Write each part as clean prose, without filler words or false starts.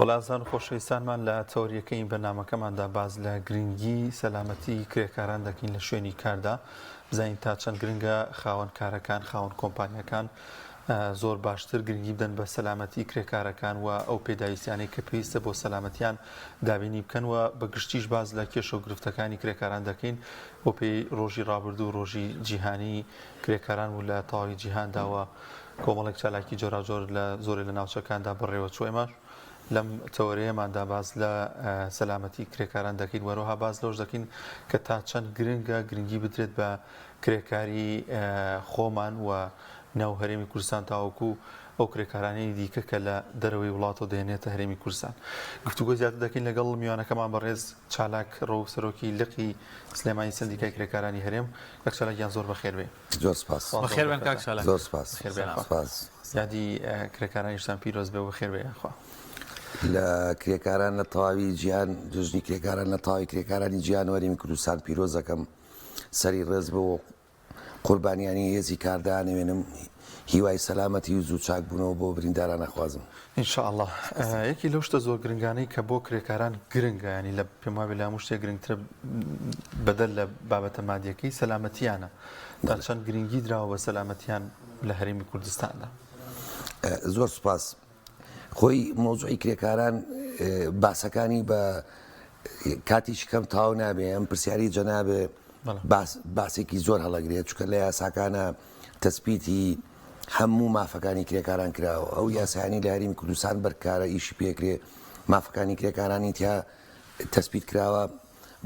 بەڵازان خۆشەویستانمان لە تەوریەکەی بەنامەکەماندا باز لە گرنگی سەلامەتی کرێکاران دەکەین لە شوێنی کاردا بزانین تا چەند گرنگە خاوەن کارەکان خاوەن کۆمپانیەکان زۆر باشتر گرنگی بدەن بە سەلامەتی کرێکارەکان و ئەو پێداویستیانەی کە پێویستە بۆ سەلامەتیان دابینی بکەن و بە گشتیش باز لە کێشە و گرفتەکانی کرێکاران دەکەین بۆ پێی ڕۆژی ڕابردوو و ڕۆژی جیهانی کرێکاران و لە تەواوی جیهانداوە کۆمەڵێک چالاکی جۆراجۆر لە زۆرێ لە ناوچەکاندا بڕێوە چۆیمە لەم تەوەرەیەماندا باز لە سەلامەتی کرێکاران دەکەین وەروها باز لەوش دەکەین کە تا چەند گرنگە گرنگی بدرێت بە کرێکاری خۆمان و ناو هەرێمی کوردستان تاوەکو ئەو کرێکارانەی دیکە کە لە دەرەوەی وڵاتەوە دێنێتە هەرێمی کوردستان گفتوگۆ زیاتر دەکەین لەگەڵ میوانەکەمان بەڕێز چالاک ڕەو سەرۆکی لقی سلێمانی سندیکای کرێکارانی هەرێم کاک چالاکیان زۆر بەخێر بێ. زۆر سپاس. بەخێر بن کاک چالاک. زۆر سپاس. یادی کرێکارانیشتان پیرۆز بێ و بەخێر بێ یانخوا. لە کرێکاران لە تەواوی جیهان دژنی کرێکاران لە تەواوی کرێکارانی جیهان وەرێمی کوردستان پیرۆز دەکەم سەری ڕێز بۆ قوربانیانی هێزی کاردا نوێنم هیوای سەلامەتی و زوو چاک بوونەوە بۆ برینداران نەخوازم. ئینشاءالله یەکی لەو شتە زۆر گرنگانەی کە بۆ کرێکاران گرنگە ینی لە پێم وابێ لە هەموو شتێک گرنگترە بەدەل لە بابەتە مادیەکەی سەلامەتیانە تا چەند گرنگی دراوە بە سەلامەتیان لە هەرێمی کوردستاندا. زۆر سوپاس. خۆی مۆزوعی کرێکاران باسەکانی بە کاتیش کەم تاو نابێ ئەم پرسیاری جەنابێ باسێکی زۆر هەڵەگرێت چکە لە یاساکانە تەسبیتی هەموو مافەکانی کرێکاران کراوە ئەو یاسایانی لە هەرێمی کوردستان بەرکارە ئیشی پێکرێ مافەکانی کرێکارانی تیا تەسبیت کراوە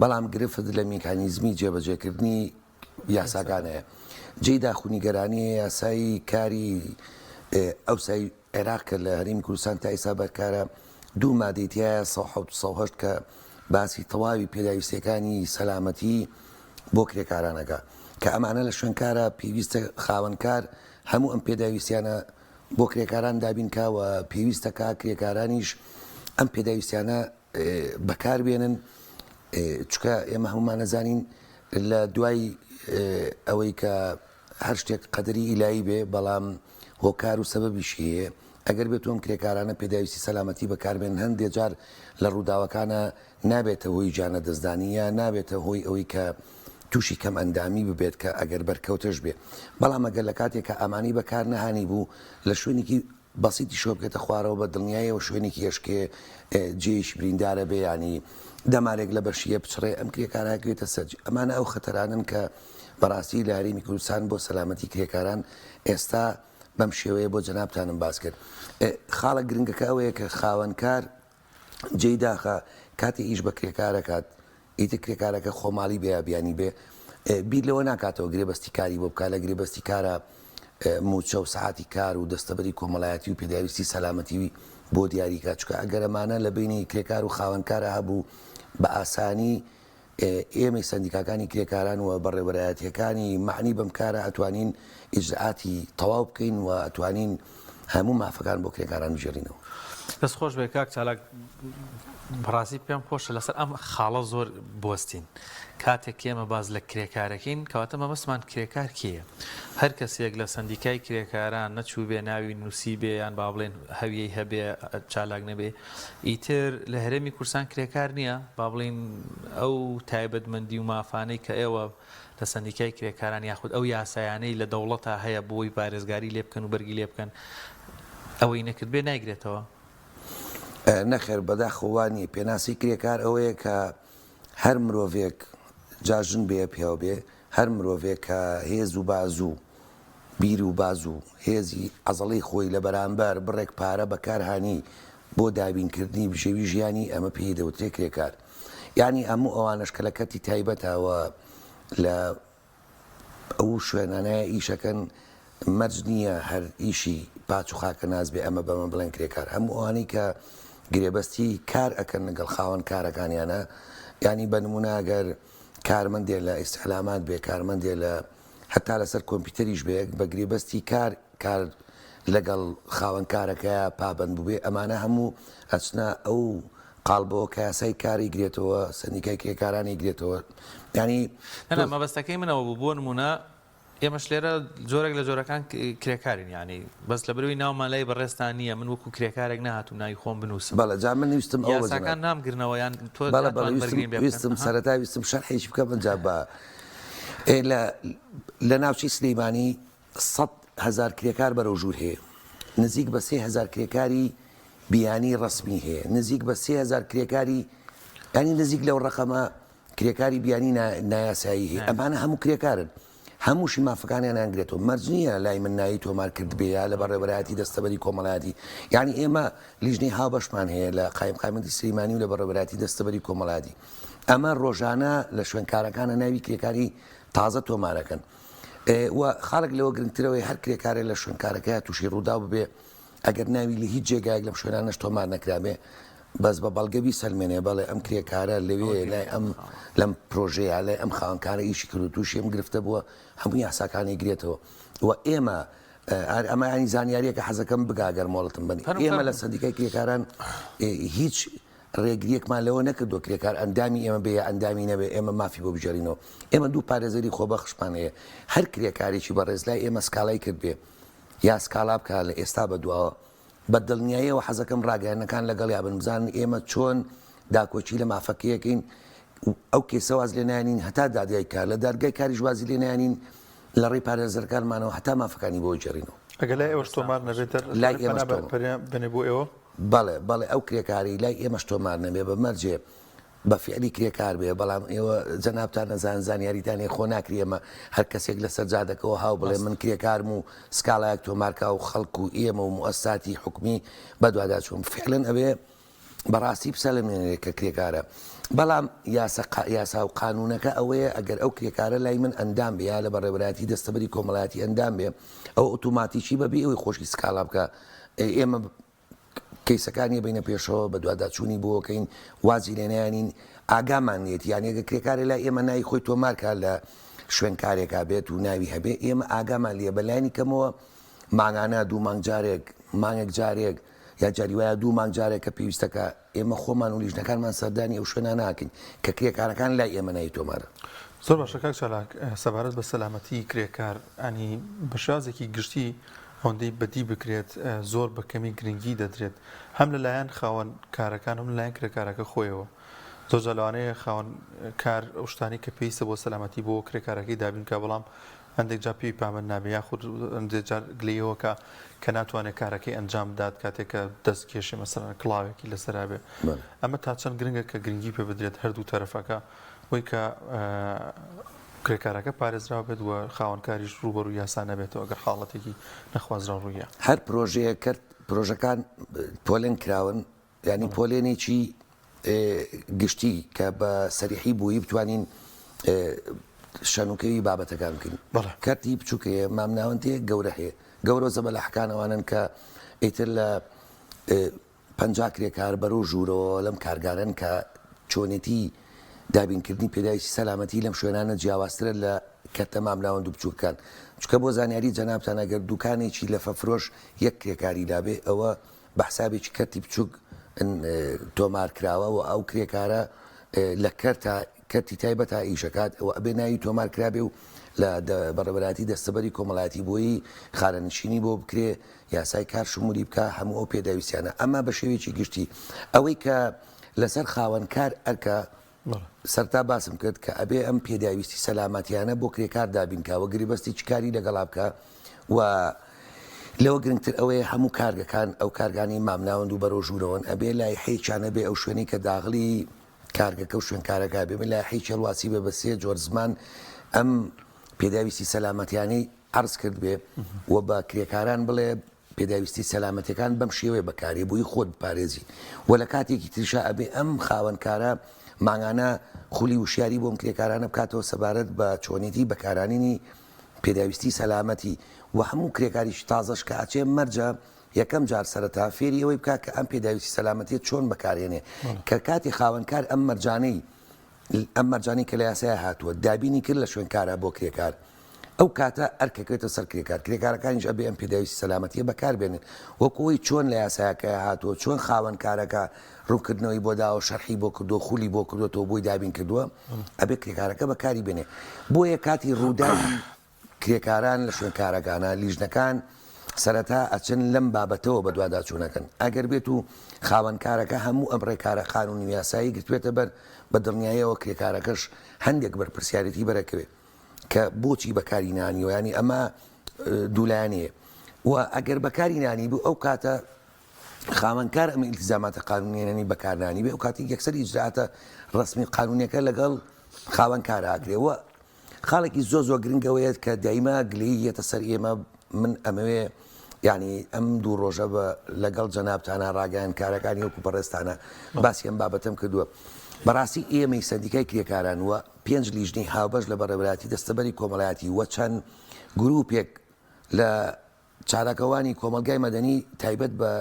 بەڵام گرفت لە میکانیزمی جێبەجێکردنی یاساکانەیە جێی داخونیگەرانی یاسایی کاری ئەوسای عێراق کە لە هەرێمی کوردستان تا ئێستا بەرکارە دوو مادەیتیایە 1970 کە باسی تەواوی پێداویستیەکانی سەلامەتی بۆ کرێکارانەکە کە ئەمانە لە شوێنکارە پێویستە خاوەنکار هەموو ئەم پێداویستیانە بۆ کرێکاران دابینکاوە پێویستەکە کرێکارانیش ئەم پێداویستیانە بەکاربێنن چکە ئێمە هەمومان نەزانین لە دوای ئەوەی کە هەر شتێک قەدەری ئیلایی بێ بەڵام هۆکار و سەبەبیشی هەیە ئەگەر بێت ئەم کرێکارانە پێداویستی سەلامەتی بەکاربێن هەندێک جار لە ڕووداوەکانە نابێتە هۆی جانە دەستدانیە نابێتە هۆی ئەوەی کە تووشی کەم ئەندامی ببێت کە ئەگەر بەرکەوتش بێ بەڵام ئەگەر لە کاتێک کە ئەمانی بەکار نەهانی بوو لە شوێنێکی بەسیتی شۆ بکێتە خوارەوە بە دڵنیایەوە شوێنێکی هێشکێ جێیش بریندارە بێ ینی دەمارێک لە بەشیە بچڕێ ئەم کرێکارەکرێتە سەرج ئەمانە ئەو خەتەرانن کە بەڕاستی لە هەرێمی کوردستان بۆ سەلامەتی کرێکاران ئێستا بەم شێوەیە بۆ جەنابتانم باس کرد خاڵە گرنگەکە ئەوەیە کە خاوەنکار جێی داخە کاتی ئیش بە کرێکارەکات ئیتر کرێکارەکە خۆماڵی بێ بیانی بێ بیر لەوە ناکاتەوە گرێبەستی کاری بۆ بکات لە گرێبەستی کارە موچە و سەعاتی کار و دەستەبەری کۆمەڵایەتی و پێداویستی سەلامەتی بۆ دیاریکە چکە ئەگەرەمانە لە بینی کرێکار و خاوەنکارە هەبوو بە ئاسانی ئێمەی سندیکاکانی کرێکاران و بەڕێوەبەرایەتیەکانی معنی بەم کارە ئەتوانین ئیجزعاتی تەواو بکەین و ئەتوانین هەموو مافەکان بۆ کرێکاران بژێڕینەوە. دەست خۆش بێ کاک چالاک بەڕاستی پێم خۆشە لەسەر ئەم خاڵە زۆر بوەستین کاتێک ئێمە باز لە کرێکارەکەین کەواتە مەبەستمان کرێکار کێیە هەر کەسێک لە سندیکای کرێکاران نەچوو بێ ناوی نووسی بێ یان با بڵێن هەویەی هەبێ چالاک نەبێ ئیتر لە هەرێمی کوردستان کرێکار نییە با بڵین ئەو تایبەتمەندی و مافانەی کە ئێوە لە سندیکای کرێکاران یاخود ئەو یاسایانەی لە دەوڵەتە هەیە بۆی پارێزگاری لێ بکەن و بەرگی لێ بکەن ئەوەی نەکرد بێ نایگرێتەوە. نەخێر بەداخەوانی پێناسی کرێکار ئەوەیە کە هەر مرۆڤێک جاژن بێ پێوە بێ هەر مرۆڤێک کە هێز و بازوو بیر و بازوو هێزی عەزەڵەی خۆی لە بەرامبەر بڕێک پارە بەکارهانی بۆ دابینکردنی بژێوی ژیانی ئەمە پێی دەوترێت کرێکار یعنی هەموو ئەوانەش کە لە کەتی تایبەتەوە لە ئەو شوێنانەیە ئیشەکەن مەرج نییە هەر ئیشی پاچ و خاکە ناز بێ ئەمە بەمە بڵێن کرێکار هەموو ئەوانەی کە گرێبەستی کار ئەکەن لەگەڵ خاوەن کارەکانیانە ینی بە نمونە ئەگەر کارمەندێ لە ئیستیعلامات بێ کارمەندێ لە هەتا لەسەر کۆمپیوتەریش بێ بە گرێبەستی کار لەگەڵ خاوەن کارەکەیە پابند بووبێ ئەمانە هەموو ئەچنە ئەو قالبەوە کە یاسای کاری گرێتەوە سندیکای کرێکارانی گرێتەوە ینی مەبەستەکەی منەوە بوو بۆ نمونە ئێمەش لێرە جۆرێک لە جۆرەکان کرێکارین ینی بەس لە بروی ناومان لای بەڕێستان نییە من وەکو کرێکارێک نهاتوو ناوی خۆم بنووسم بەڵێ جا من ویستم ئەو یاساکان نامگرنەوە یان تۆ ویستم سەرەتا ویستم شەرحێکی بکەم ئەنجا بە لە ناوچەی سلەیمانی 100,000 کرێکار بەرەو ژوور هەیە نزیک بە 3,000 کرێکاری بیانی ڕسمی هەیە نزیک بە 3,000 کرێکاری ینی نزیک لەو ڕقەمە کرێکاری بیانی نایاسایی هەیە ئەمانە هەموو کرێکارن هەمووشی مافەکانیان ئەنگرێتەوە مەرجنیە لای من نایی تۆمار کرد بێ لە بەڕێوەبەرایەتی دەستەبەری کۆمەڵایەتی یعنی ئێمە لیژنەی هاوبەشمان هەیە لە قایمقامەتی سلەیمانی و لە بەڕێوەبەرایەتی دەستەبەری کۆمەڵایەتی ئەمە ڕۆژانە لە شوێنکارەکانە ناوی کرێکاری تازە تۆمارەکەن و خاڵک لەوە گرنگترەوەی هەر کرێکارێک لە شوێنکارەکەی تووشی ڕوودا ببێ ئەگەر ناوی لە هیچ جێگایەک لەم شوێنانەش تۆمار نەکرابێ بەس بە بەڵگەبی سەلمێنێ بەڵێ ئەم کرێکارە لەوێ لای لەم پرۆژەیە لای ئەم خاوەنکارە ئیشی کرد و تووشی ئەم گرفتە بووە هەموو یاساکانی گرێتەوە و ئێمە ئەمە ینی زانیاریەکە حەزەکەم بگاگەر مۆڵەتم بنی ئێمە لە سەندیکای کرێکاران هیچ ڕێگریەکمان لەوە نەکردو کرێکار ئەندامی ئێمە بێ ئەندامی نەبێ ئێمە مافی بۆ بژێرینەوە ئێمە دوو پارێزەری خۆبەخشمان هەیە هەر کرێکارێکی بەڕێز لای ئێمە سکاڵای کرد بێ یا سکاڵا بکە لە ئێستا بەدواوە بە دڵنیاییەوە حەزەکەم ڕاگەیانەکان لەگەڵ یا بنبزانن ئێمە چۆن داکۆچی لە مافەکەیەکەین ئەو کێسەواز لێ نانین هەتا دادیای کار لە دەرگای کاری ژوازی لێ نانین لە ڕێی پارێزەرەکانمانەوە هەتا مافەکانی بۆ جێڕینەوە ئەگەر لای ئێوەش تۆمار نەبێتە لای ئێمە بنێ بۆ ئێوە بەڵێ ئەو کرێکاری لای ئێمەش تۆمار نەبێ بە مەرجێ بە فعلی کرێکار بێ بەڵام ئێوە جەنابتان نەزان زانیاریتانێ خۆ ناکری ئێمە هەر کەسێک لە سەرجادەکەەوە هاو بڵێ من کرێکارم و سکاڵایەک تۆمارکا و خەڵک و ئێمە و موەساتی حکومی بەدوادا چوون فعلن ئەوێ بەڕاستی بسەلمێنێت کە کرێکارە بەڵام یاسا و قانونەکە ئەوەیە ئەگەر ئەو کرێکارە لای من ئەندام بێ یا لە بەڕێوەبەرایەتی دەستەبەری کۆمەڵایەتی ئەندام بێ ئەو ئۆتۆماتیکی بەبێ ئەوەی خۆشی سکاڵا بکە ئێمە کەیسەکانی بینە پێشەوە بە دوواداچوونی بۆکەین وازی لێنیانین ئاگامانێت یانێگە کرێکارێ لای ئێمە ناوی خۆی تۆمارکە لە شوێنکارێکا بێت و ناوی هەبێ ئێمە ئاگامان لێ بەلایانی کەمەوە ماگانە دوو مانگجارێک مانگێک جارێک یا جاری وایە دوو مانگجارێک کە پێویستەکە ئێمە خۆمان و لیژنەکانمان سەردانی ئەو شوێنە ناکەین کە کرێکارەکان لای ئێمە ناوی تۆمارە زۆر باشە کاک چالاک سەبارەت بە سەلامەتی کرێکار ئەنی بە شازێکی گشتی هەندەی بەدی بکرێت زۆر بە کەمی گرنگی دەدرێت هەم لەلایەن خاوەن کارەکان هەم لەلایەن کرێکارەکە خۆیەوە زۆر جەلوانەیە خاوەن کار ئەو شتانی کە پێویستە بۆ سەلامەتی بۆ کرێکارەکەی دابینکە بەڵام هەندێک جا پێی پامەند نابێ یاخود هەندێک جار گلەیەوەکە کە ناتوانێت کارەکەی ئەنجام بدات کاتێککە دەست کێشی مەسەرەن کڵاوێکی لەسەرا بێ ئەمە تا چەند گرنگە کە گرنگی پێ بدرێت هەردوو تەرەفەکە وەی کە کرێکارەکە پارێزراوە بێت و خاوەنکاریش ڕوبەر و یاسا نەبێتەوە ئەگەر حاڵەتێکی نەخوازرا ڕوویە هەر پرۆژەیە کرد پرۆژەکان پۆلێن کراون ینی پۆلێنێکی گشتی کە بە سەریحی بووی بتوانین شانوکەوی بابەتەکان بکەین کارتی بچووکەیە مامناوەندەیە گەورە هەیە گەورە زەبە لە حکانەوانن کە ئیتر لە 50 کرێکار بەرەو ژوورەوە لەم کارگارن کە چۆنێتی دابینکردنی پێداویستی سەلامەتی لەم شوێنانە جیاوازترە لە کەتە مامناوەند و بچووکەکان چکە بۆ زانیاری جەنابتان ئەگەر دوکانێکی لە فەفرۆش یەک کرێکاری دابێ ئەوە بە حسابێکی کەرتی بچووک تۆمار کراوە و ئەو کرێکارە لە کەرتی تایبەت تا ئیشەکات ئەوە ئەبێ ناوی تۆمار کرابێ و لە بەڕێوەبەراتی دەستەبەری کۆمەڵایەتی بۆی خانەنشینی بۆ بکرێ یاسای کار شمولی بکە هەموو ئەو پێداویستیانە ئەمە بە شێوێکی گشتی ئەوەی کە لەسەر خاوەنکار ئەرکە سەرتا باسم کرد کە ئەبێ ئەم پێداویستی سەلامەتیانە بۆ کرێکار دابینکەوە گریبەستی چ کاری لەگەڵا بکە و لەوە گرنگتر ئەوەیە هەموو کارگەکان ئەو کارگانی مامناوەند و بەرەو ژوورەوەن ئەبێ لای حیچانە بێ ئەو شوێنی کە داغڵی کارگەکە و شوێنکارەکە بێ لای حیچ هەڵواسی بێ بە سێ جۆر زمان ئەم پێداویستی سەلامەتیانەی عرض کرد بێ و بە کرێکاران بڵێ پێداویستی سەلامەتەکان بەم شێوەیە بەکارێ بووی خۆت بپارێزی و لە کاتێکی ترشا ئەبێ ئەم خاوەنکارە ماگانە خولی وشیاری بۆم کرێکارانە بکاتەوە سەبارەت بە چۆنێتی بەکارانینی پێداویستی سەلامەتی و هەموو کرێکاریش تازەش کە ئاچێ مەرجە یەکەم جار سەرەتا فێری ئەوەی بکات کە ئەم پێداویستی سەلامەتیت چۆن بەکارێنێ کە کاتی خاوەنکار ئەم مەرجانەی کە لە یاسایە هاتووە دابینی کرد لە شوێنکارە بۆ کرێکار ئەو کاتە ئەرکەکەوێتە سەر کرێکارەکانیش ئەبێ ئەم پێداویستی سەلامەتیە بەکاربێنن وەکوەوەی چۆن لە یاسایەکە هاتووە چۆن خاوەنکارەکە ڕوونکردنەوەی بۆ داوە شەرحی بۆ کردو خولی بۆ کردوەوە بۆی دابین کردووە ئەبێ کرێکارەکە بەکاری بێنێ بۆیە کاتی ڕووداوی کرێکاران لە شوێن کارەکانە لیژنەکان سەرەتا ئەچن لەم بابەتەوە بە دووادا چوونەکەن ئەگەر بێت و خاوەنکارەکە هەموو ئەم ڕێکارە قانونی یاسایی گرتوێتە بەر بە دڵنیاییەوە کرێکارەکەش هەندێک بەرپرسیارەتی بەرەکەوێت کە بۆچی بەکاری نانیوە ینی ئەمە دوولایانەیە و ئەگەر بەکاری نانی بوو ئەو کاتە خاوەنکار ئەمە ئیلتیزاماتە قانونیێنانی بەکارنانی بێ ئەو کاتی یەکسەر ئیجراتە ڕسمی قانونیەکە لەگەڵ خاوەنکارە ئاگرێەوە خاڵێکی زۆر گرنگەوەیە کە دایما گلەی یەتە سەر ئێمە من ئەمەوێ ینی ئەم دوو ڕۆژە بە لەگەڵ جەنابتانە ڕاگەیان کارەکانی وەکو بەڕێستانە باسی ئەم بابەتم کردووە بەڕاستی ئێمەی سەندیکای کرێکاران وە 5 لیژنەی هاوبەش لە بەڕێوەبەری دەستەبەری کۆمەڵایەتی وە چەند گروپێک لە چارەکەوانی کۆمەلگای مەدەنی تایبەت بە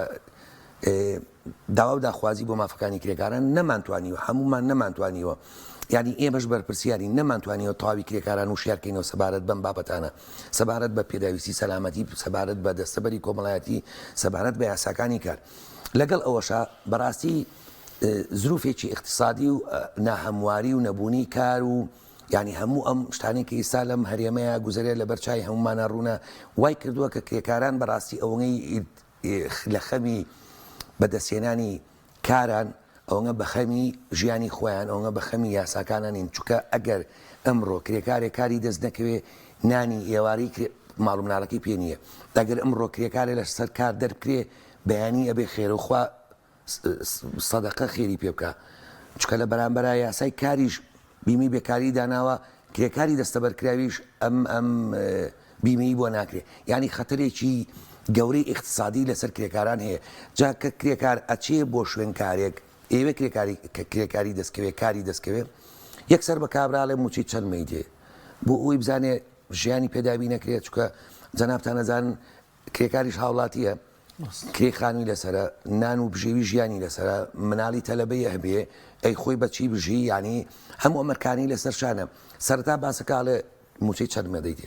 داوا و داخوازی بۆ مافەکانی کرێکاران نەمانتوانیوە هەمومان نەمانتوانیوە ینی ئێمەش بەرپرسیاری نەمانتوانیەوە تەواوی کرێکاران و شیارکەینەوە سەبارەت بەم بابەتانە سەبارەت بە پێداویستی سەلامەتی سەبارەت بە دەستەبەری کۆمەڵایەتی سەبارەت بە یاساکانی کار لەگەڵ ئەوەشە بەڕاستی زروفێکی اقتصادی و ناهەمواری و نەبوونی کار و ینی هەموو ئەم شتانێکی ئێستا لەم هەرێمەیە گوزەرێت لە بەرچای هەمومانە ڕوونە وای کردووە کە کرێکاران بەڕاستی ئەوەی لە خەمی بەدەستێنانی کاران ئەوە بەخەمی ژیانی خۆیان ئەوە بەخەمی یاساکانانین چونکە ئەگەر ئەمڕۆ کرێکارێک کاری دەست نەکەوێ نانی ئێواری ماڵ مناڵەکەی پێ نییە ئەگەر ئەمڕۆ کرێکارێ لە سەر کار دەرکرێ بەیانی ئەبێ خێرەخوا سەدەقە خێری پێ بکە چکە لە بەرامبەر یاسای کاریش بیمی بێکاری داناوە کرێکاری دەستەبەرکراویش ئەم بیمەی بۆ ناکرێت ینی خەتەرێکی گەورەی اقتصادی لەسەر کرێکاران هەیە جا کە کرێکار ئەچێ بۆ شوێن کارێک ئێوە کرێکاری دەستکەوێت کاری دەستکەوێت یەکسەر بە کابراڵێ موچی چەند مەیدێ بۆ ئەوی بزانێ ژیانی پێدابی نەکرێت چکە جەنابتان نەزانن کرێکاریش هاوڵاتیە کرێ خانووی لەسرە نان و بژێوی ژیانی لەسرە مناڵی تەلەبەی هەبێ ئەی خۆی بەچی بژی ینی هەموو ئەمەرکانی لەسەر شانە سەرتا باسەکاڵێ موچەی چەند مەدەیتێ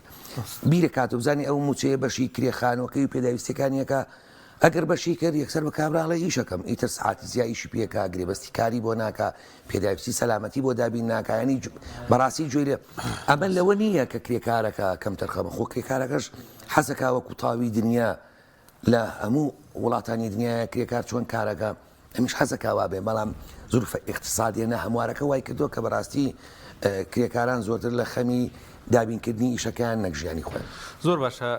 بیرە کات و بزانانی ئەو موچەیە بەشی کرێخانەوەکەی و پێداویستەکانیەکە ئەگەر بەشی کرد یەکسەر بە کابراڵە ئیشەکەم ئیتر سعاتی زیاییشی پێکا گرێبەستی کاری بۆ ناکە پێداویستی سەلامەتی بۆ دابین ناکایانی بەڕاستی گوێرێ ئەمە لەوە نییە کە کرێکارەکە کەم تەرخەمە خۆ کرێکارەکەش حەزەکا وەکو تاوی دنیا لە هەموو وڵاتانی دنیاە کرێکار چۆن کارەکە ئەمیش حەزەکەوا بێ بەڵام زورفە اقتصادیە هەموارەکە وای کردووە کە بەڕاستی کرێکاران زۆرتر لە خەمی دابینکردنی ئیشەکان نەکژیانی خوێن زۆر باشە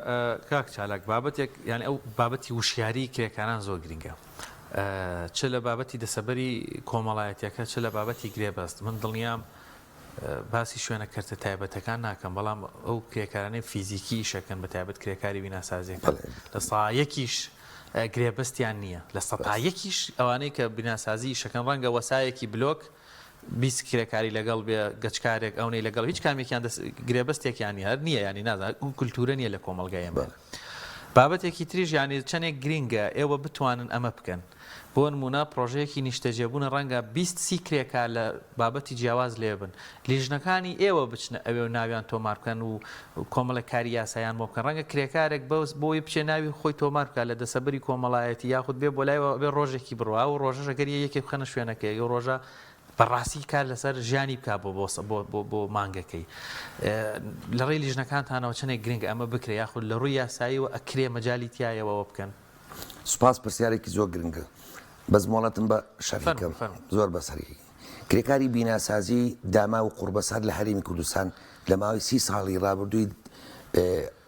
کاک چالاک بابەتێک یعنی ئەو بابەتی وشیاری کرێکاران زۆر گرنگە چ لە بابەتی دەسەبەری کۆمەڵایەتیەکە چ لە بابەتی گرێبەست من دڵنیام باسی شوێنە کەرتە تایبەتەکان ناکەم بەڵام ئەو کرێکارانەی فیزیکی شەکەن بە تایبەت کرێکاری بیناسازیەکە لە سایەکیش گرێبەستیان نییە لە سەتایەکیش ئەوانەی کە بیناسازی شەکەن ڕەنگە وەسایەکی بلۆک بیست کرێکاری لەگەڵ بێ گەچکارێک ئەوەی لەگەڵ هیچ کامێکیان گرێبەستێکیانی هەر نییە ینی نازان کولتورە نییە لە کۆمەلگایەمە بابەتێکی تریژ ینی چەندێک گرینگە ئێوە بتوانن ئەمە بکەن بۆ نمونە پرۆژەیەکی نیشتەجێبوون ڕەنگە 20 کرێکار لە بابەتی جیاواز لێبن لیژنەکانی ئێوە بچنە ئەوێ ناویان تۆمار بکەن و کۆمەڵە کاری یاسایان بۆ بکەن ڕەنگە کرێکارێک بۆی بچێ ناوی خۆی تۆمار بکە لە دەسەبەری کۆمەڵایەتی یاخود بێ بۆ لایەوە بێ ڕۆژێکی بڕوا و ڕۆژەش گەری یەکێک بخەنە شوێنەکەی ئەو ڕۆژە بەڕاستی کار لەسەر ژیانی بک بۆ مانگەکەی لە ڕێی لیژنەکانتانەوە چنێک گرنگ ئەمە بکرێ یاخود لە ڕووی یاساییەوە ئەکرێ مەجای تایەوە بکەن سوپاس پرسیارێکی زۆر گرنگە بەزمۆڵەتم بە شەریکەم زۆر بەسەری کرێکاری بیناسازی داما و قوربەسەر لە هەرێمی کوردستان لە ماوەی 30 ساڵی ڕابردووی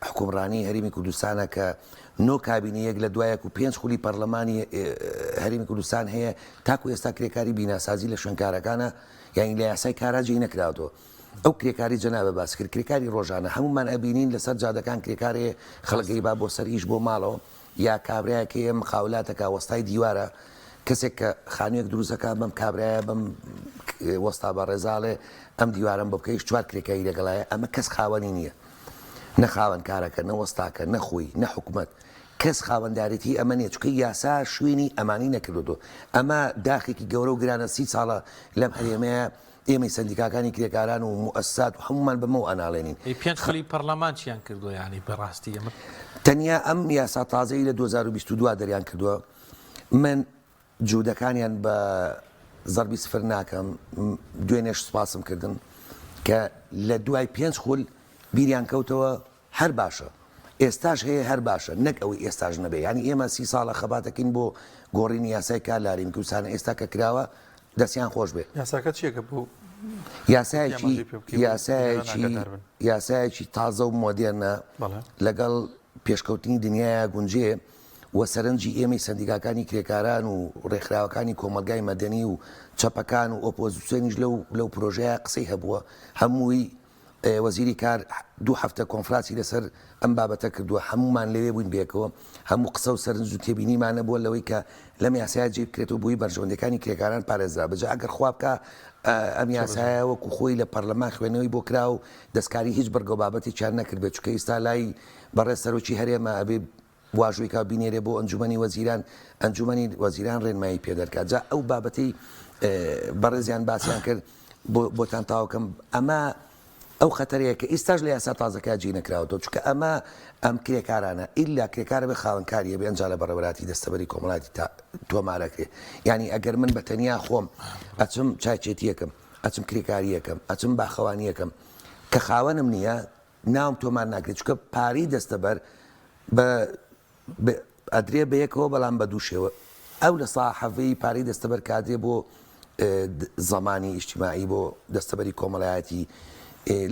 حکومڕانی هەرێمی کوردستانە کە نۆ کابینەیەک لە دوایەک و 5 خولی پەرلەمانی هەرێمی کوردستان هەیە تاکو ئێستا کرێکاری بیناسازی لە شوێنکارەکانە یانی لە یاسای کاراجێ نەکراوەوە ئەو کرێکاری جەنابە باس کرد کرێکاری ڕۆژانە هەمومان ئەبینین لەسەر جادەکان کرێکارێ خەڵگەی با بۆ سەر ئیش بۆ ماڵەوە یا کابراایەکەیە مخاولاتەکە وەستای دیوارە کەسێک کە خانوویەک دروستەکە بەم کابراایە بەم وەستا بە ڕێزاڵێ ئەم دیوارم بۆ بکەیش چوار کرێکایی لەگەڵایە ئەمە کەس خاوەنی نییە نەخاوەن کارەکە نەوەستاکە نەخۆی نەحکومەت کەس خاوەنددارەتی ئەمە نیە چکە یاسا شوێنی ئەمانی نەکردو ئەمە داخێکی گەورە و گرانە 30 ساڵە لەم هەرێمەیە ئێمەی سندیکاکانی کرێکاران و مؤسسات و هەمومان بەمەوە ئەناڵێنین پێنج خەلی پەرلەمانچیان کردو ینی بەڕاستی ئەمە تەنیا ئەم یاسا تازەی لە 2022 دەریان کردووە من جوودەکانیان بە زەربی سفر ناکەم دوێنێش سوپاسم کردن کە لە دوای 5 خول بیریان کەوتەوە هەر باشە ئێستاش هەیە هەر باشە نەک ئەوەی ئێستاژ نەبێ ینی ئێمە 30 ساڵە خەباتەکەین بۆ گۆڕینی یاسای کار لارین کوسانە ئێستا کە کراوە دەستیان خۆش بێ یاساکە چیەکە بوو یاسایەکی تازە و مۆدێرنە لەگەڵ پێشکەوتنی دنیای گونجێ وە سەرنجی ئێمەی سندیکاکانی کرێکاران و ڕێکخراوەکانی کۆمەلگای مەدەنی و چەپەکان و ئۆپۆزیسیۆنیش لەو پرۆژەیە قسەی هەبووە هەمووی وەزیری کار 2 هەفتە کۆنفراسی لەسەر ئەم بابەتە کردووە هەمومان لەوێ بووین بێکەوە هەموو قسە و سەرنج و تێبینیمانە بووە لەوەی کە لەم یاسایە جێ بکرێت و بووی بەرژەوەندەکانی کرێکاران پارێزرا بەجا ئەگەر خوا بکە ئەم یاسایە وەکو خۆی لە پەرلەمان خوێنەوەی بۆ کرا و دەستکاری هیچ بەرگە و بابەتی چار نەکرد بێت چونکە ئێستا لای بەڕێز سەرۆکی هەرێمە ئەبێ واژووی کا بینێرێ بۆ ئەنجومەنی وەزیران ڕێنمایی پێدەرکات جا ئەو بابەتی بەڕێزیان باسییان کرد بۆتان تاوکەم ئەمە ئەو خەتەرەیە کە ئێستاش لە یاسا تازەکە جێ نەکراوەوە چونکە ئەم کرێکارانە ئیلا کرێکارە بە خاوەنکاریە بێ ئەنجا لە بەڕێوەبەری دەستەبەری کۆمەڵاتی تۆمارەکرێ ینی ئەگەر من بە تەنیا خۆم ئەچم چاچێتیەکەم ئەچم کرێکاریەکەم ئەچم باخەوانیەکەم کە خاوەنم نییە ناوم تۆمار ناکرێت چونکە پارەی دەستەبەر ئەدرێ بەیەکەوە بەڵام بە دووشێوە ئەو لە ساحەفەی پارەی دەستەبەر کاتێ بۆ زەمانی ئیجتیماعی بۆ دەستەبەری کۆمەڵایەتی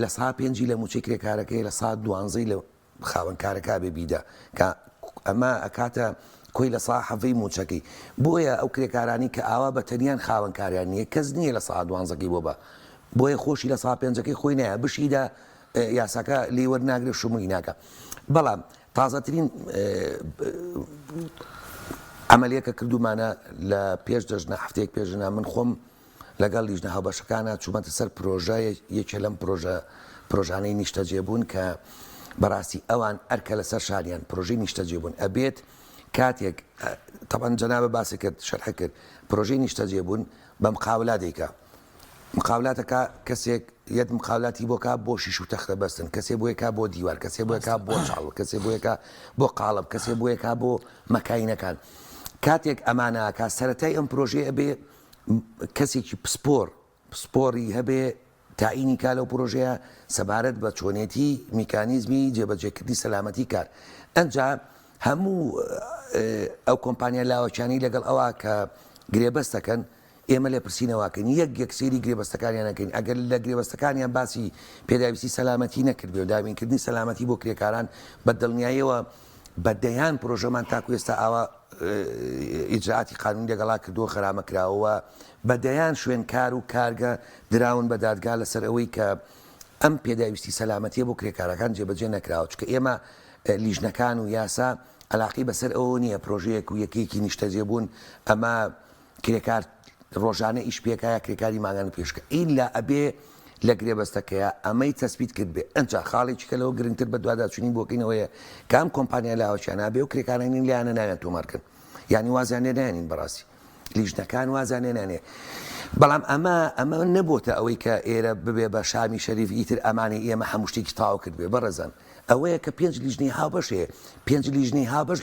لە سا پێنجی لە موچەی کرێکارەکەی لە سا دوانزەی لە خاوەنکارەکە بێبیدا کە ئەمە ئەکاتە کۆی لە سا حەفەی موچەکەی بۆیە ئەو کرێکارانی کە ئاوا بە تەنیان خاوەنکاریان نییە کەس نییە لە سا دوانزەکەی بۆ بە بۆیە خۆشی لە سا پێنجەکەی خۆی نایە بشیدا یاساکە لێوەرناگرێت شومووی ناکە بەڵام تازەترین ئەمەلیەکە کردومانە لە پێش دەژنە هەفتەیەک پێشنا من خۆم لەگەڵ لیژنە هاوبەشەکانە چوومەتە سەر پرۆژە یەکێ لەم پرۆژانەی نیشتەجێبوون کە بەڕاستی ئەوان ئەرکە لەسەر شاریان پرۆژەی نیشتەجێبوون ئەبێت کاتێک تەبەن جەنابە باسی کرد شەرح کرد پرۆژەی نیشتەجێبوون بە مقاولە دەیکا مقاولاتەکە کەسێک یەک مقاولاتی بۆکە بۆ شیش و تەختە بەستن کەسێ بۆیەکە بۆ دیوار کەسێ بۆیەکە بۆ چاڵ کەسێ بۆیەکە بۆ قاڵب کەسێ بۆیەکە بۆ مەکاینەکان کاتێک ئەمانەکە سەرەتای ئەم پرۆژەیە ئەبێ کەسێکی پسپۆری هەبێ تاعینی کا لەو پرۆژەیە سەبارەت بە چۆنێتی میکانیزمی جێبەجێکردنی سەلامەتی کار ئەنجا هەموو ئەو کۆمپانیا لاوەچانی لەگەڵ ئەوە کە گرێبەستەکەن ئێمە لێ پرسیینەوەکەن یەک سێری گرێبەستەکانیان نەکەین ئەگەر لە گرێبەستەکانیان باسی پێداویستی سەلامەتی نەکرد بێ و دابینکردنی سەلامەتی بۆ کرێکاران بە دڵنیاییەوە بەدەیان پرۆژەمان تاکو ئێستا ئاوا ئیجراعاتی قانون لەگەڵا کردووە خەرامە کراوە بەدەیان شوێنکار و کارگە دراون بە دادگا لەسەر ئەوەی کە ئەم پێداویستی سەلامەتیە بۆ کرێکارەکان جێبەجێ نەکراوە چکە ئێمە لیژنەکان و یاسا علاقی بەسەر ئەوە نییە پرۆژەیەک و یەکێکی نیشتەجێ بوون ئەمە کرێکار ڕۆژانە ئیش پێکایە کرێکاری ماگەن پێشکە ئیلا ئەبێ لە گرێبەستەکەیە ئەمەی تەسبیت کرد بێ ئەنجا خاڵێکی کە لەوە گرنگتر بە دوواداچوونی بۆکەینەوەیە کام کۆمپانیا لاوەچیانە بێ و کرێکارانی لیانە ناوێت تۆمارکرد یعنی وازانێ نانین بەڕاستی لیژنەکان وازانێ نانێ بەڵام ئەمە نەبووتە ئەوەی کە ئێرە ببێ بە شامی شەریف ئیتر ئەمانی ئێمە هەموو شتێکی تاو کرد بێ بەڕێزان ئەوەیە کە 5 لیژنەی هاوبەشەیە 5 لیژنەی هاوبەش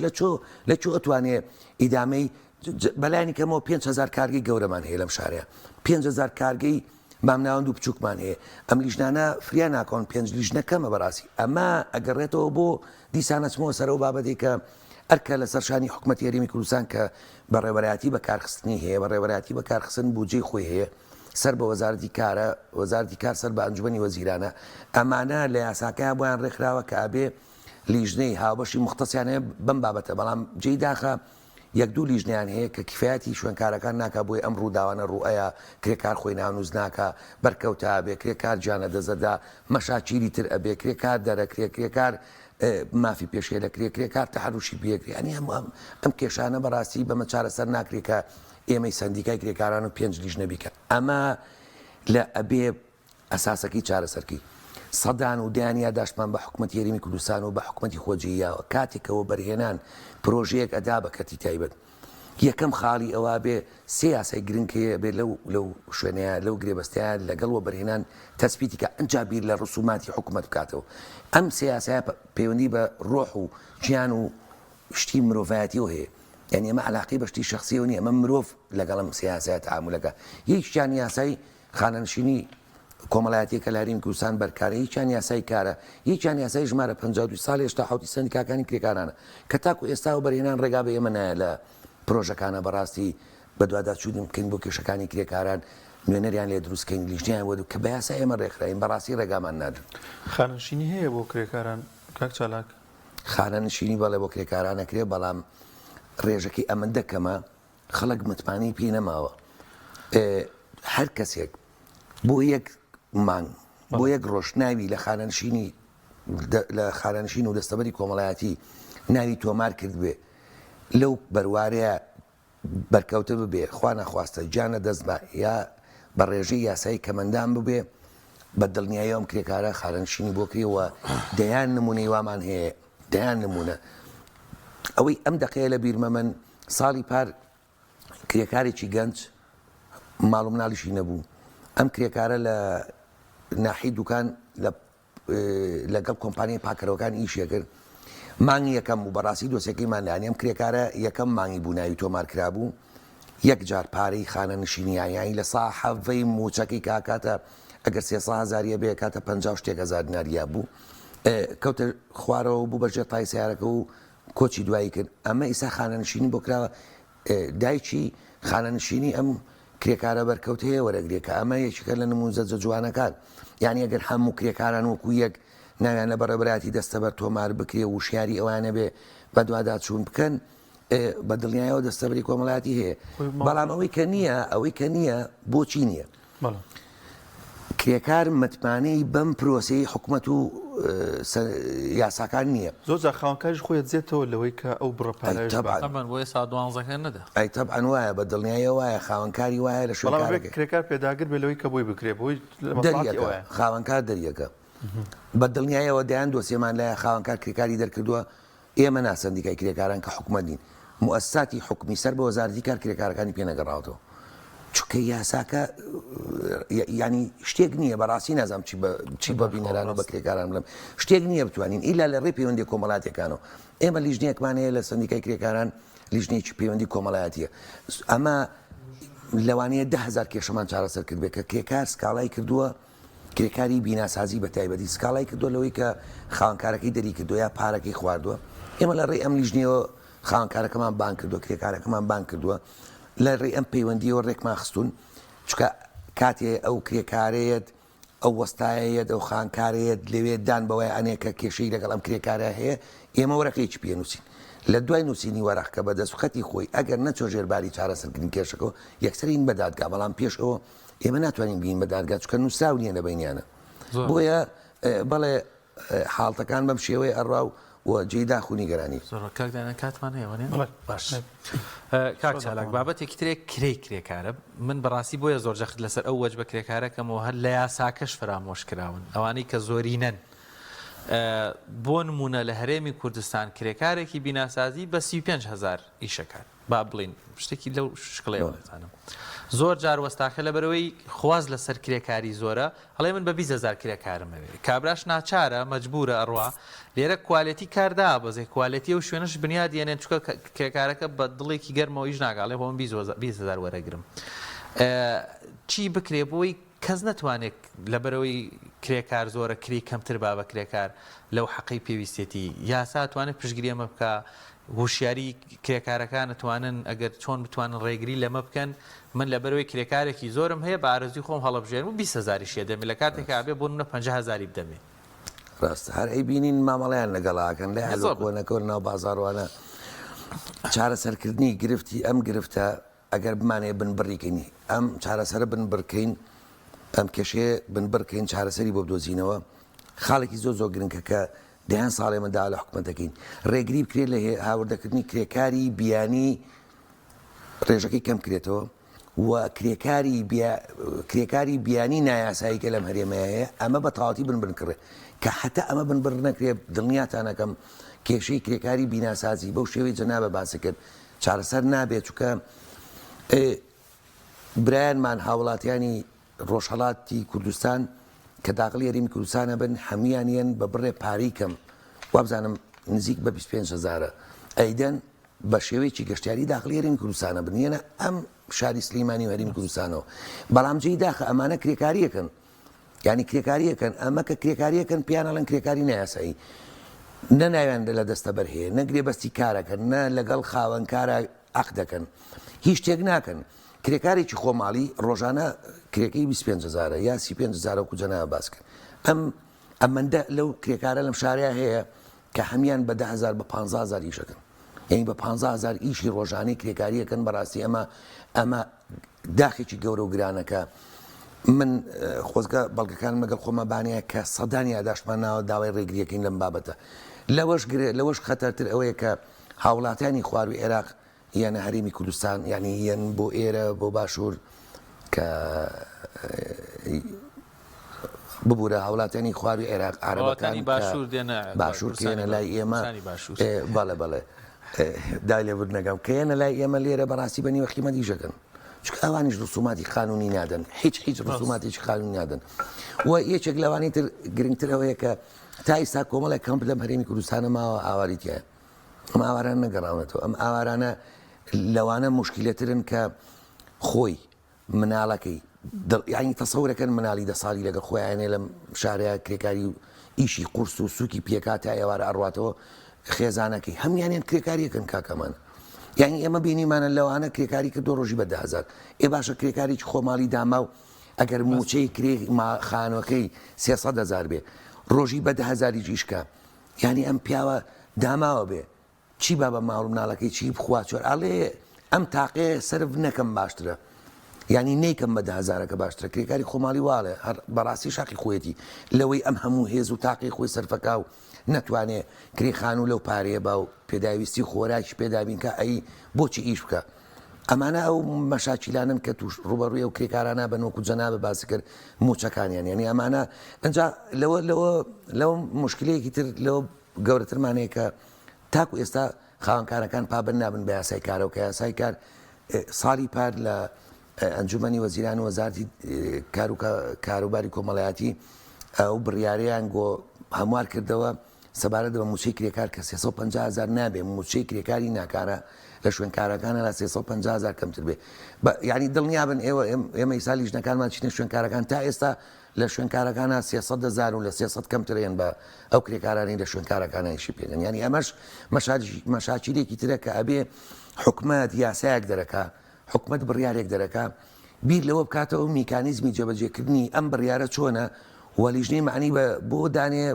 لە چۆ ئەتوانێ ئیدامەی بەلایانی کەمەوە 5,000 کارگەی گەورەمان هەیە لەم شارەیە 5,000 کارگەی مامناوەند و بچووکمان هەیە ئەم لیژنانە فریا ناکۆن 5 لیژنە کەمە بەڕاستی ئەمە ئەگەڕێتەوە بۆ دیسانەچمەوە سەرەوە بابەتی کە ئەرکە لە سەرشانی حکوومەتی هەرێمی کوردستان کە بەڕێوەبەرایەتی بەکارخستنی هەیە بەڕێوەبەرایەتی بەکارخستن بودجەی خۆی هەیە سەر بە وەزارەتی کارە وەزارەتی کار سەر بە ئەنجومەنی وەزیرانە ئەمانە لە یاساکەیان بۆیان ڕێکراوە کە ئەبێ لیژنەی هاوبەشی مختصیانەیە بەم بابەتە بەڵام جێی داخە یەک دوو لیژنیان هەیە کە کفایەتی شوێنکارەکان ناکە بۆی ئەم ڕووداوانە ڕوئەیە کرێکار خۆی نانووز ناکە بەرکەوتا بێ کرێکار جانە دەزەدا مەشاچیری تر ئەبێ کرێکار دەرەکرێ کرێکار مافی پێشێ لە کرێکار تەحروشی بێکری ئەنی ئەم کێشانە بەڕاستی بەمە چارەسەر ناکرێت کە ئێمەی سندیکای کرێکاران و 5 لیژنە بیکە ئەمە لە ئەبێ ئەساسەکەی چارەسەرکی سەدان و دانیا داشتمان بە حکوومەتی هەرێمی کوردستان و بە حکوومەتی خۆجییاوە کاتێکەوە بەرهێنان پرۆژەیەک ئەدا بە کەتی تایبەت یەکەم خاڵی ئەوە بێ سێ یاسای گرنگەیە بێ لەو شوێنەیە لەو گرێبەستیان لەگەڵەوە بەرهێنان تەسبیتی کە ئەنجا بیر لە ڕسوماتی حکوومەت بکاتەوە ئەم سێ یاسایە پەیوەندی بە ڕۆح و گیان و شتی مرۆڤایەتیەوە هەیە یعنی ئەمە علاقی بەشتی شخصیەوە نیە ئەمە مرۆڤ لەگەڵ ئەم سێ یاسایە تەعامولەکە یەکیان یاسای خانەنشینی کۆمەڵایەتێکە لە هەرێمی کوردستان بەرکارە هیچیان یاسای کارە هیچیان یاسای ژمارە 52 ساڵ هێشتا حوتی سەندیکاکانی کرێکارانە کە تاکو ئێستا و بەرهێنان ڕێگا بە ئێمە نایە لە پرۆژەکانە بەڕاستی بە دوواداچوودیم بکەین بۆ کێشەکانی کرێکاران نوێنەریان لێ دروستکەین لیژنیان بۆ کە بە یاسا ئێمە ڕێکخراین بەڕاستی ڕێگامان نادن. خانشینی هەیە بۆ کرێکاران کاک چالاک؟ خانەنشینی بەڵێ بۆ کرێکارانەکرێ بەڵام ڕێژەکەی ئەمەندە کەمە خەڵک متمانی پێی نەماوە. هەر کەسێک بۆ یەک مانگ بۆ یەک ڕۆژ ناوی لە خانەنشین و دەستەبەری کۆمەڵایەتی ناوی تۆمار کرد بێ لەو بەروارەیە بەرکەوتە ببێ خوا نەخواستە جانە دەست بە یا بە ڕێژەی یاسایی کەمەندان ببێ بە دڵنیاییەوەم کرێکارە خانەنشینی بۆ کردەوە دەیان نمونەی وامان هەیە دەیان نمونە ئەوەی ئەم دقەیە لە بیرمە من ساڵی پار کرێکارێکی گەنج ماڵ و مناڵیشی نەبوو ئەم کرێکارە لە ناحی دوکان لەگەڵ کۆمپانیای پاکەرەوەکان ئیشیە کرد مانگی یەکەم و بەڕاستی دۆسیەکەیمان لایەن ئەم کرێکارە یەکەم مانگی بوو ناوی تۆمار کرابوو یەک جار پارەی خانەنشینیایی لە ساحەڤەی موچەکەی کاکاتە ئەگەر 300,000 بێ کاتە 50 شتێک هەزار دیناریا بوو کەوتە خوارەوە بوو بەژێ تای سیارەکە و کۆچی دوایی کرد ئەمە ئیسا خانەنشینی بۆ کراوە دایکی خانەنشینی ئەم کرێکارە بەرکەوت هەیە وەرەگرێکە ئەمە یەکێکە لە نمونزە جوانەکان یعنی ئەگەر هەموو کرێکاران وەکو یەک ناویانە بەڕێبەراتی دەستەبەر تۆمار بکرێ و وشیاری ئەوانە بێ بە دوواداچوون بکەن بە دڵنیایەوە دەستەبەری کۆمەڵایەتی هەیە بەڵام ئەوەی کە نییە بۆچی نییە کرێکار متمانەی بەم پرۆسەی حکوومەت و یاساکان نییە زۆر جا خاوەنکاریش خۆی دێتەوە لەوەی کە ئەو بڕەپارەش بۆیە سا 12 نەدا ئەی تەبعەن وایە بە دڵنیایە وایە خاوەنکاری وایە لە شوێنکارەکە کرێکار پێداگر بێ لەوەی کە بۆی بکرێ بۆی خاوەنکار دەریەکە بە دڵنیایەوە دەیان دۆسیێمان لایە خاوەنکار کرێکاری دەرکردووە ئێمە ناسەندیکای کرێکاران کە حکومەت دین موەسساتی حکومی سەر بە وەزارەتی کار کرێکارەکانی پێنەگەڕاوەتەوە چونکە یاساکە ینی شتێک نییە بەڕاستی نازانم چی بەبینەران و بە کرێکاران بڵم شتێک نییە بتوانین ئیلا لە ڕێ پەیوەندی کۆمەڵاتیەکانەوە ئێمە لیژنەیەکمان هەیە لە سەندیکای کرێکاران لیژنەیەکی پەیوەندی کۆمەڵایەتیە ئەمە لەوانەیە 10,000 کێشەمان چارەسەر کرد بێت کە کرێکار سکاڵای کردووە کرێکاری بیناسازی بە تایبەتی سکاڵای کردووە لەوەی کە خاوەنکارەکەی دەری کردووە یا پارەکەی خواردووە ئێمە لە ڕێی ئەم لیژنەوە خاوەنکارەکەمان بان کردووە کرێکارەکەمان بان کردووە لە ڕێی ئەم پەیوەندیەوە ڕێکمان خستون چکە کاتێ ئەو کرێکارەیەت ئەو وەستایەت ئەو خانکارەیەت لەوێ دان بەوەی ئەنێکە کێشەی لەگەڵ ئەم کرێکارە هەیە ئێمە وەرەقەیەکی پێنووسین لە دوای نووسینی وەرەق کە بە دەستخەتی خۆی ئەگەر نەچۆ ژێرباری چارەسەرکردنی کێشەکەەوە یەکسەرین بە دادگا بەڵام پێشەوە ئێمە ناتوانین بین بە دادگا چکە نووسراو نیە لە بینیانە بۆیە بەڵێ حاڵتەکان بەم شێوەیە ئەڕوا و جێی داخوونی گەرانی کاکدانە کاتمان هەیە باش کاک چالاک بابەتێکی ترێک کرێکارە من بەڕاستی بۆیە زۆر جەخت لەسەر ئەو وەج بە کرێکارەکەمەوە هەر لە یاساکەش فرامۆش کراون ئەوانەی کە زۆرینەن بۆ نمونە لە هەرێمی کوردستان کرێکارێکی بیناسازی بە 35,000 ئیشەکان با بڵین شتێکی لەو شکڵێوەتانم زۆر جار وەستاخە لە بەرەوەی خواز لەسەر کرێکاری زۆرە هەڵێ من بە 20,000 کرێکارمەوێ کابراش ناچارە مەجبورە ئەڕوا لێرە کوالەتی کاردا بەزێ کوالەتی و شوێنش بنیاد یێنێن چکە کرێکارەکە بە دڵێکی گەرمەوەیش ناگاڵێ بۆ 20,000 وەرەگرم چی بکرێ بۆی کەس نەتوانێت لە بەرەوەی کرێکار زۆرە کری کەمتر با بە کرێکار لەو حەقی پێویستێتی یاسا توانێت پشتگیری ئەمە بکە وشیاری کرێکارەکان نتوانن ئەگەر چۆن بتوانن ڕێگری لەمە بکەن من لە بەرەوەی کرێکارێکی زۆرم هەیە بە ئارەزوی خۆم هەڵەبژێرم و 20,000 دەمێ لە کاتێکا بێ بۆ 50,000 بدەمێ ڕاست هەر ئەی بینین مامەڵیان لەگەڵاکەن لە هەلوکۆنەکە ناو بازاڕوانە چارەسەرکردنی گرفتی ئەم گرفتە ئەگەر بمانێ بنبڕیکەنی ئەم چارەسەرە بنبڕکەین ئەم کێشەیە بنبڕکەین چارەسەری بۆ بدۆزینەوە خاڵێکی زۆر گرنگکە کە دەیان ساڵێ مەدا لە حکوومەتەکەین ڕێگری بکرێت لە هاوردەکردنی کرێکاری بیانی ڕێژەکەی کەم کرێتەوە و کرێکاری بیانی نایاساییکە لەم هەرێمە هەیە ئەمە بە تەواوەتی بنبڕ کڕێ کە حتا ئەمە بنبڕ نەکرێ دڵنیاتانەکەم کێشەی کرێکاری بیناسازی بەو شێوەی جەنابە باسی کرد چارەسەر نابێت چونکە برایانمان هاوڵاتیانی ڕۆژهەڵاتی کوردستان کە داخلی هەرێمی کوردستانە بن هەمویانیان بە بڕێ پارەی کەم وابزانم نزیک بە 25,000 ئەیدەن بە شێوەیەکی گەشتیاری داخلی هەرێمی کوردستانە بنیێنە ئەم شاری سلەیمانی و هەرێمی کوردستانەوە بەڵام جێی داخە ئەمانە کرێکاریەکەن یعنی کرێکاریەکەن ئەمە کە کرێکاریەکەن پیانەڵەن کرێکاری نایاسایی نە ناویان لە دەستە بەرهەیە نەگرێ بەستی کارەکەن نە لەگەڵ خاوەنکارە عەق دەکەن هیچ شتێک ناکەن کرێکارێکی خۆماڵی ڕۆژانە کرێکەی 25,000 یا 35,000 کوجەناوە باسکەن ئەمەندە لەو کرێکارە لەم شارەیە هەیە کە هەمیان بە 10,000 بە 15,000 ئیشەکەن یعنی بە 15,000 ئیشی ڕۆژانەی کرێکاریەکەن بەڕاستی ئەمە داخێکی گەورە و گرانەکە من خۆزگە بەڵگەکان مەگەڵ خۆمەبانەیە کە سەدانی ئاداشمان ناوە داوای ڕێگریەکەین لەم بابەتە لەوەش خەتەرتر ئەوەیە کە هاوڵاتیانی خواروی عێراق یانە هەرێمی کوردستان یعنی یەن بۆ ئێرە بۆ باشوور کە ببوورە هاوڵاتیانی خواروی عێراق عەرەبەکانی باشوور کێنە لای ئێمە بەڵێ دای لێبوو نەگەم کە ئێنە لای ئێمە لێرە بەڕاستی بە نیوە قیمەتی ژەکەن چکە ئەوانیش ڕسوماتی قانونی نادەن هیچ ڕسوماتێکی قانونی نادەن و یەکێک لەوانی تر گرنگتر ئەوەیە کە تا ئێستا کۆمەڵێک کەمپ لەم هەرێمی کوردستانە ماوە ئاواریتیە ئەم ئاواران نەگەڕاونەتەوە ئەم ئاوارانە لەوانە مشکلەترن کە خۆی مناڵەکەی یعنی تەسەورەکەن مناڵی 10 ساڵی لەگەڵ خۆیانێ لەم شارەیە کرێکاری و ئیشی قورس و سووکی پێکات تا ئێوارە ئەڕاتەوە خێزانەکەی هەمیانێن کرێکاریەکەن کاکەمان یعنی ئێمە بینیمانە لەوانە کرێکاری کردو ڕۆژی بە 10,000 ئێ باشە کرێکاریی خۆماڵی داما و ئەگەر موچەی خانوەکەی 300,000 بێ ڕۆژی بە 10,000 ئیشکە یعنی ئەم پیاوە داماوە بێ چی با بە ماڵ مناڵەکەی چی بخوا چۆر ئەڵێ ئەم تاقێ سرف نەکەم باشترە یعنی نیکەم بە 10,000کە باشترە کرێکاری خۆماڵی واڵێ بەڕاستی شاقی خۆیەتی لەوەی ئەم هەموو هێز و تاقی خۆی سەرفەکە و نەتوانێت کرێخان و لەو پارەیە با و پێداویستی خۆراکی پێدابین کە ئەی بۆچی ئیش بکە ئەمانە ئەو مەشاکیلانن کە توش ڕوبەڕووی و کرێکارانە بە نۆکو جەنابە باسی کرد موچەکانیان یعنی ئەمانە ئەنجا لەوە مشکلەیەکی تر لەوە گەورەترمانەیە کە تاکو ئێستا خاوەنکارەکان پابند نابن بە یاسای کارەوە کە یاسای کار ساڵی پار لە ئەنجومەنی وەزیران و وەزارەتی کاروباری کۆمەڵایەتی ئەو بڕیارەیان گۆ هەموار کردەوە سەبارەت بە موچەی کرێکار کە 350,000 نابێ موچەی کرێکاری ناکارە لە شوێنکارەکانە لە 350,000 کەمتر بێ یعنی دڵنیابن ئێمە ئیسا لیژنەکانمان چینە شوێنکارەکان تا ئێستا لە شوێنکارەکانە 300,000 و لە 300 کەمترێن بە ئەو کرێکارانی لە شوێنکارەکانیشی پێگەن ینی ئەمەش مەشاکیلێکی ترە کە ئەبێ حکومەت یاسایەک دەرەکە حکومەت بڕیارێک دەرەکە بیر لەوە بکاتەوە میکانیزمی جێبەجێکردنی ئەم بڕیارە چۆنە وەلیژنەی معنی بۆ دانێ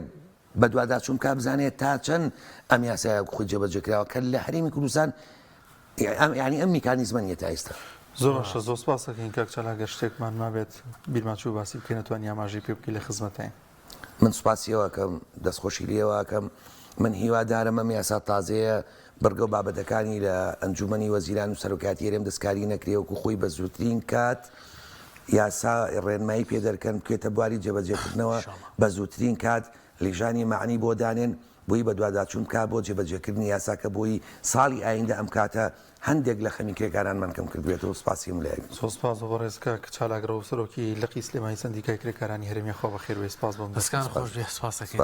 بە دوواداچوون کا بزانێت تا چەند ئەم یاسایە خۆی جێبەجێکراوە کە لە هەرێمی کوردستان ینی ئەم میکانیزمە نیە تا ئێستا زۆر باشە زۆر سپاس دەکەین کاک چالاک شتێکمان مابێت بیرماچوو باسی بکەین نتوانین ئاماژەی پێ بکەین لە خزمەتین من سوپاسیەوە کەم دەستخۆشی لێەوە کەم من هیوادارم ئەم یاسا تازەیە بەرگە و بابەتەکانی لە ئەنجومەنی وەزیران و سەرۆکاتی هەرێم دەستکاری نەکرێوەکو خۆی بە زووترین کات یاسا ڕێنمایی پێ دەرکەن بکێتە بواری جێبەجێکردنەوە بە زووترین کات لیژانی معنی بۆ دانێن بۆی بە دوواداچوون کا بۆ جێبەجێکردنی یاساکە بۆی ساڵی ئایندە ئەم کاتە هەندێک لە خەمی کرێکارانمان کەم کردوێتەوە سپاسیم لێ سپاس بۆ ڕێزکە کە چالاگرە و سەرۆکی لقی سلێمانی سندیکای کرێکارانی هەرێمی خۆ بەخێر وێ سپاس بۆم دەستکان خۆش سپاس دەکەین